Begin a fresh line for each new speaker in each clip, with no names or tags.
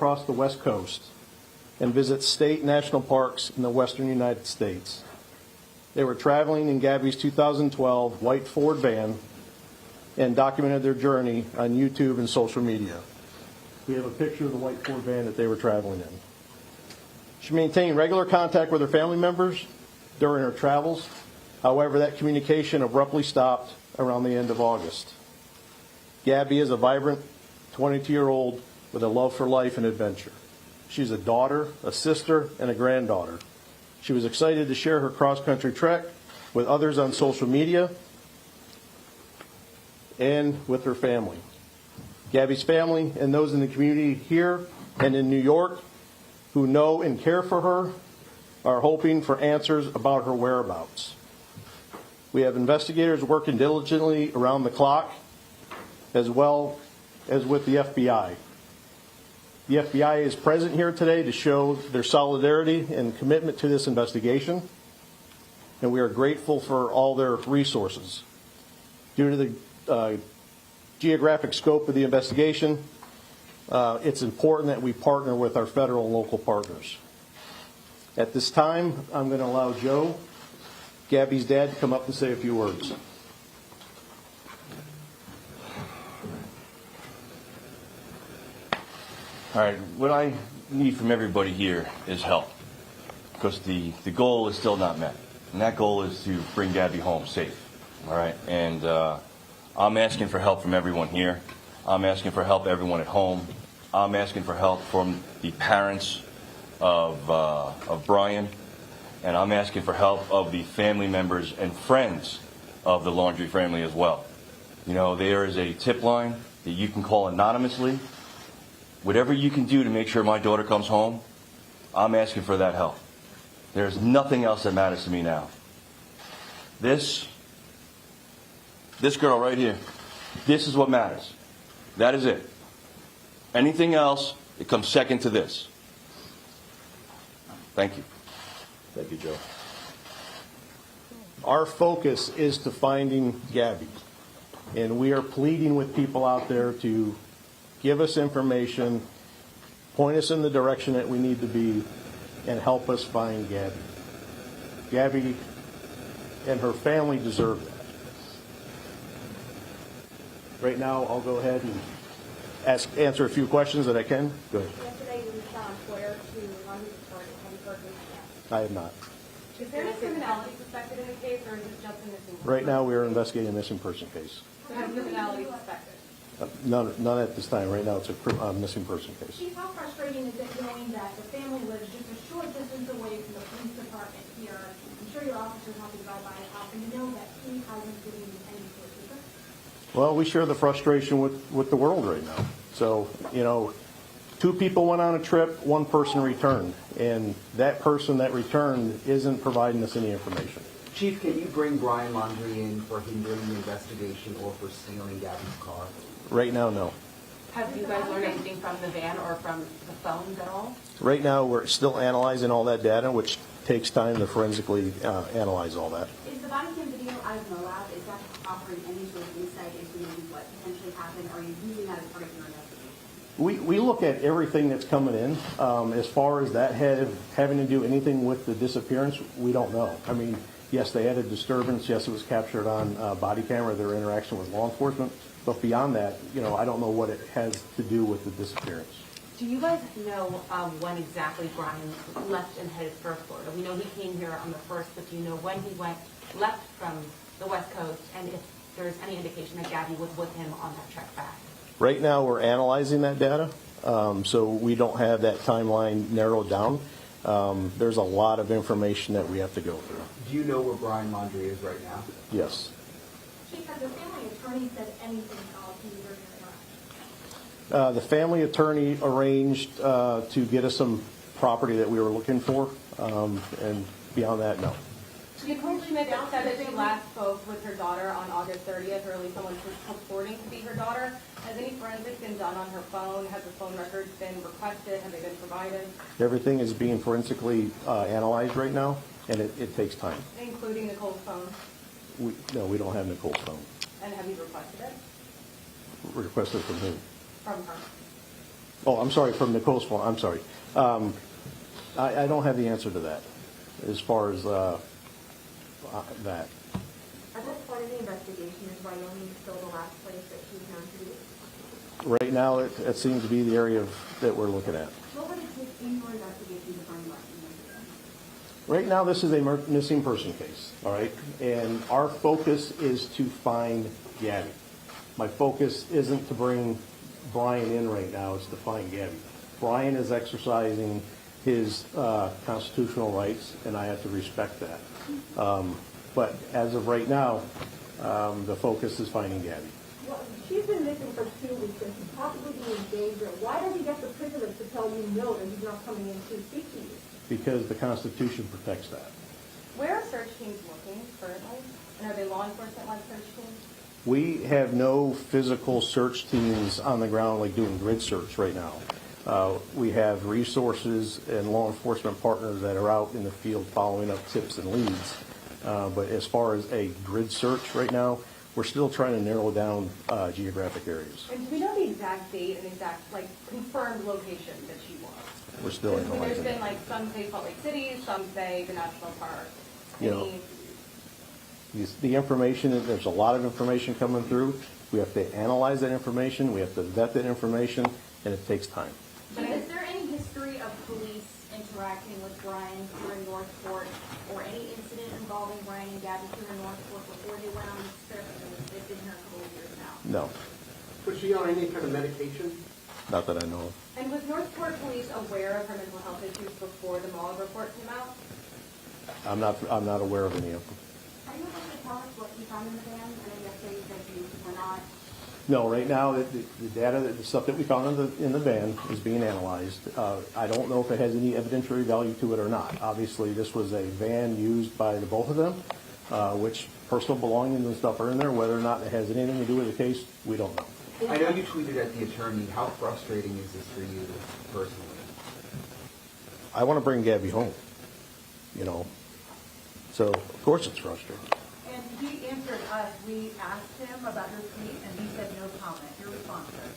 across the West Coast and visit state and national parks in the western United States. They were traveling in Gabby's 2012 white Ford van and documented their journey on YouTube and social media. We have a picture of the white Ford van that they were traveling in. She maintained regular contact with her family members during her travels. However, that communication abruptly stopped around the end of August. Gabby is a vibrant 22-year-old with a love for life and adventure. She's a daughter, a sister, and a granddaughter. She was excited to share her cross-country trek with others on social media and with her family. Gabby's family and those in the community here and in New York who know and care for her are hoping for answers about her whereabouts. We have investigators working diligently around the clock, as well as with the FBI. The FBI is present here today to show their solidarity and commitment to this investigation, and we are grateful for all their resources. Due to the geographic scope of the investigation, it's important that we partner with our federal and local partners. At this time, I'm going to allow Joe, Gabby's dad, to come up and say a few words.
All right, what I need from everybody here is help, because the goal is still not met, and that goal is to bring Gabby home safe. All right, and I'm asking for help from everyone here. I'm asking for help everyone at home. I'm asking for help from the parents of Brian, and I'm asking for help of the family members and friends of the Laundrie family as well. You know, there is a tip line that you can call anonymously. Whatever you can do to make sure my daughter comes home, I'm asking for that help. There's nothing else that matters to me now. This girl right here, this is what matters. That is it. Anything else, it comes second to this. Thank you.
Thank you, Joe. Our focus is to finding Gabby, and we are pleading with people out there to give us information, point us in the direction that we need to be, and help us find Gabby. Gabby and her family deserve that. Right now, I'll go ahead and answer a few questions that I can. Go ahead.
Yesterday, you reached out on Twitter to Laundrie report. Have you heard anything yet?
I have not.
Is there any criminality suspected in the case, or is it just a missing person?
Right now, we are investigating a missing person case.
So have criminality suspected?
None at this time. Right now, it's a missing person case.
Chief, how frustrating is it knowing that the family lives just a short distance away from the police department here? I'm sure your officers have to drive by his house, and to know that he hasn't given you any sort of secret?
Well, we share the frustration with the world right now. So, you know, 2 people went on a trip, 1 person returned, and that person that returned isn't providing us any information.
Chief, can you bring Brian Laundrie in for hindering the investigation or for stealing Gabby's car?
Right now, no.
Have you guys learned anything from the van or from the phones at all?
Right now, we're still analyzing all that data, which takes time to forensically analyze all that.
Is the body cam video out of the lab? Is that offering any sort of insight into maybe what potentially happened? Or are you using that as part of your investigation?
We look at everything that's coming in. As far as that having to do anything with the disappearance, we don't know. I mean, yes, they had a disturbance. Yes, it was captured on body camera, their interaction with law enforcement. But beyond that, you know, I don't know what it has to do with the disappearance.
Do you guys know when exactly Brian left and headed for Florida? We know he came here on the 1st, but do you know when he left from the West Coast, and if there's any indication that Gabby was with him on that trek back?
Right now, we're analyzing that data, so we don't have that timeline narrowed down. There's a lot of information that we have to go through.
Do you know where Brian Laundrie is right now?
Yes.
Chief, has the family attorney said anything to you during your interaction?
The family attorney arranged to get us some property that we were looking for, and beyond that, no.
Nicole Schmidt said that she last spoke with her daughter on August 30th, or at least someone purporting to be her daughter. Has any forensics been done on her phone? Has the phone records been requested? Have they been provided?
Everything is being forensically analyzed right now, and it takes time.
Including Nicole's phone?
No, we don't have Nicole's phone.
And have you requested it?
Requested from who?
From her.
Oh, I'm sorry, from Nicole's phone, I'm sorry. I don't have the answer to that, as far as that.
At this point in the investigation, is Wyoming still the last place that she's known to be?
Right now, it seems to be the area that we're looking at.
What would it take in your investigation to find Wyoming?
Right now, this is a missing person case, all right? And our focus is to find Gabby. My focus isn't to bring Brian in right now, it's to find Gabby. Brian is exercising his constitutional rights, and I have to respect that. But as of right now, the focus is finding Gabby.
Well, she's been missing for 2 weeks and she's possibly being in danger. Why does he get the privilege to tell you no that he's not coming in to speak to you?
Because the Constitution protects that.
Where are search teams working currently? And are they law enforcement-led search teams?
We have no physical search teams on the ground like doing grid search right now. We have resources and law enforcement partners that are out in the field following up tips and leads. But as far as a grid search right now, we're still trying to narrow down geographic areas.
And do we know the exact date and exact, like, confirmed location that she was?
We're still
There's
analyzing
been,
it.
like, some say Salt Lake City, some say the national park.
You know, the information, there's a lot of information coming through. We have to analyze that information, we have to vet that information, and it takes time.
But is there any history of police interacting with Brian here in Northport, or any incident involving Brian and Gabby here in Northport before they went on this trip? They've been here a couple of years now.
No,
Was she on any kind of medication?
not that I know of.
And was Northport Police aware of her mental health issues before the Mueller report came out?
I'm not aware of any of them.
Are you able to tell us what you found in the van? I know yesterday you said you were not.
No, right now, the data, the stuff that we found in the van is being analyzed. I don't know if it has any evidentiary value to it or not. Obviously, this was a van used by the both of them, which personal belongings and stuff are in there. Whether or not it has anything to do with the case, we don't know.
I know you tweeted at the attorney. How frustrating is this for you personally?
I want to bring Gabby home, you know. So, of course it's frustrating.
And he answered us. We asked him about your tweet and he said no comment. Your response, sir?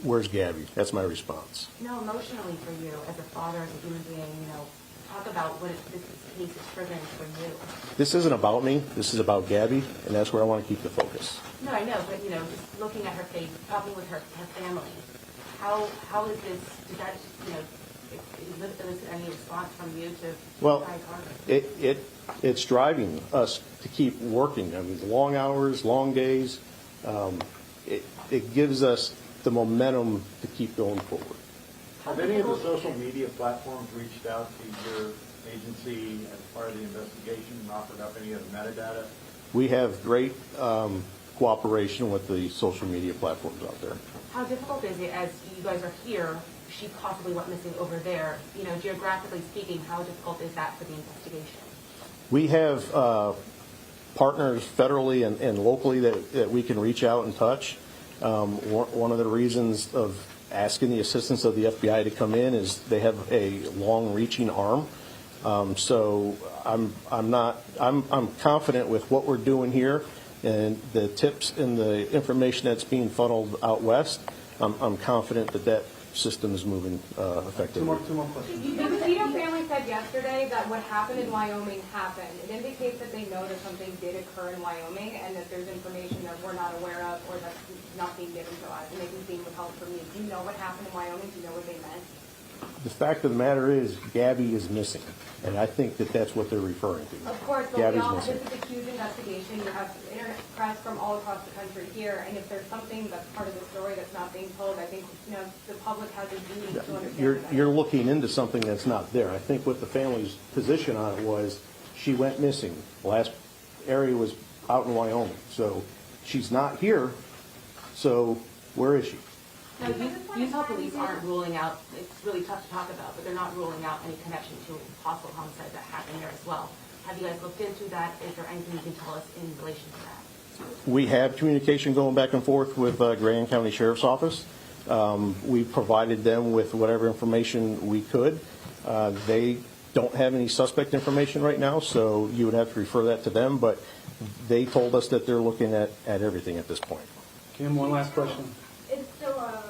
Where's Gabby? That's my response.
No, emotionally for you, as a father, as a human being, talk about what this case is triggering for you.
This isn't about me. This is about Gabby, and that's where I want to keep the focus.
No, I know, but, just looking at her face, talking with her family, how is this, did that, elicit any response from you to
Well,
try harder?
it's driving us to keep working. I mean, long hours, long days. It gives us the momentum to keep going forward.
Have any of the social media platforms reached out to your agency as part of the investigation and offered up any of the metadata?
We have great cooperation with the social media platforms out there.
How difficult is it, as you guys are here, she possibly went missing over there, geographically speaking, how difficult is that for the investigation?
We have partners federally and locally that we can reach out and touch. One of the reasons of asking the assistance of the FBI to come in is they have a long-reaching arm. So I'm confident with what we're doing here and the tips and the information that's being funneled out west. I'm confident that system is moving effectively.
Two more questions.
The Petito family said yesterday that what happened in Wyoming happened. It indicates that they know that something did occur in Wyoming and that there's information that we're not aware of or that's not being given to us. And they can seem withheld from you. Do you know what happened in Wyoming? Do you know what they meant?
The fact of the matter is, Gabby is missing, and I think that's what they're referring to.
Of course, but
Gabby's
we all,
missing.
this is a huge investigation. You have internet press from all across the country here, and if there's something that's part of the story that's not being told, I think the public has a duty to understand that.
You're looking into something that's not there. I think what the family's position on it was, she went missing. The last area was out in Wyoming, so she's not here. So where is she?
No, Utah police aren't ruling out, it's really tough to talk about, but they're not ruling out any connection to a possible homicide that happened there as well. Have you guys looked into that? Is there anything you can tell us in relation to that?
We have communication going back and forth with Grand County Sheriff's Office. We provided them with whatever information we could. They don't have any suspect information right now, so you would have to refer that to them, but they told us that they're looking at everything at this point.
Kim, one last question.
It's still a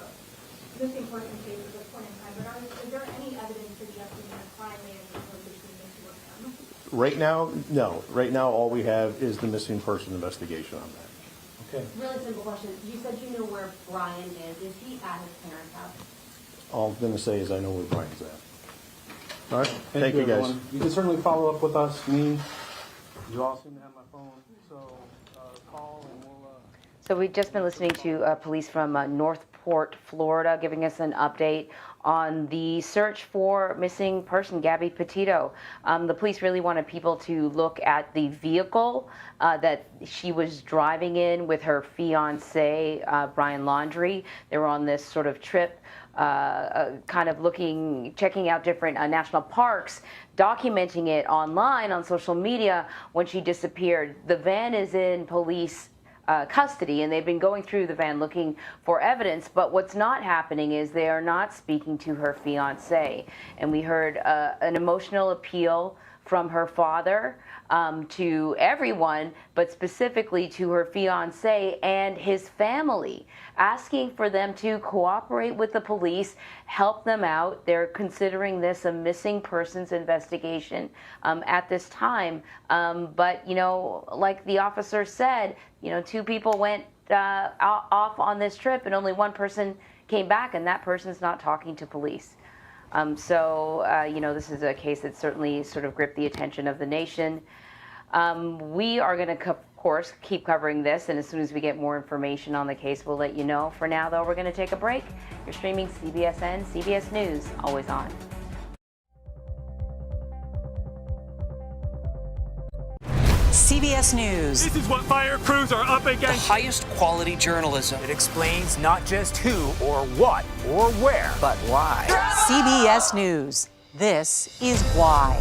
missing person case at this point in time, but is there any evidence suggesting that crime may have occurred between the two of them?
Right now, no. Right now, all we have is the missing person investigation on that.
Okay.
Really simple question. You said you know where Brian is. Is he at his parents' house?
All I'm going to say is I know where Brian's at. All right? Thank you, guys.
everyone. You can certainly follow up with us, me. You all seem to have my phone, so call and we'll...
So we've just been listening to police from Northport, Florida, giving us an update on the search for missing person, Gabby Petito. The police really wanted people to look at the vehicle that she was driving in with her fiancé, Brian Laundrie. They were on this sort of trip, kind of checking out different national parks, documenting it online on social media when she disappeared. The van is in police custody, and they've been going through the van looking for evidence, but what's not happening is they are not speaking to her fiancé. And we heard an emotional appeal from her father to everyone, but specifically to her fiancé and his family, asking for them to cooperate with the police, help them out. They're considering this a missing persons investigation at this time. But, you know, like the officer said, you know, 2 people went off on this trip and only 1 person came back, and that person's not talking to police. You know, this is a case that certainly sort of gripped the attention of the nation. We are going to, of course, keep covering this, and as soon as we get more information on the case, we'll let you know. For now, though, we're going to take a break. You're streaming CBSN, CBS News, always on.
CBS News.
This is what fire crews are up
The
against.
highest quality journalism.
It explains not just who or what or where,
But why? CBS News. This is why.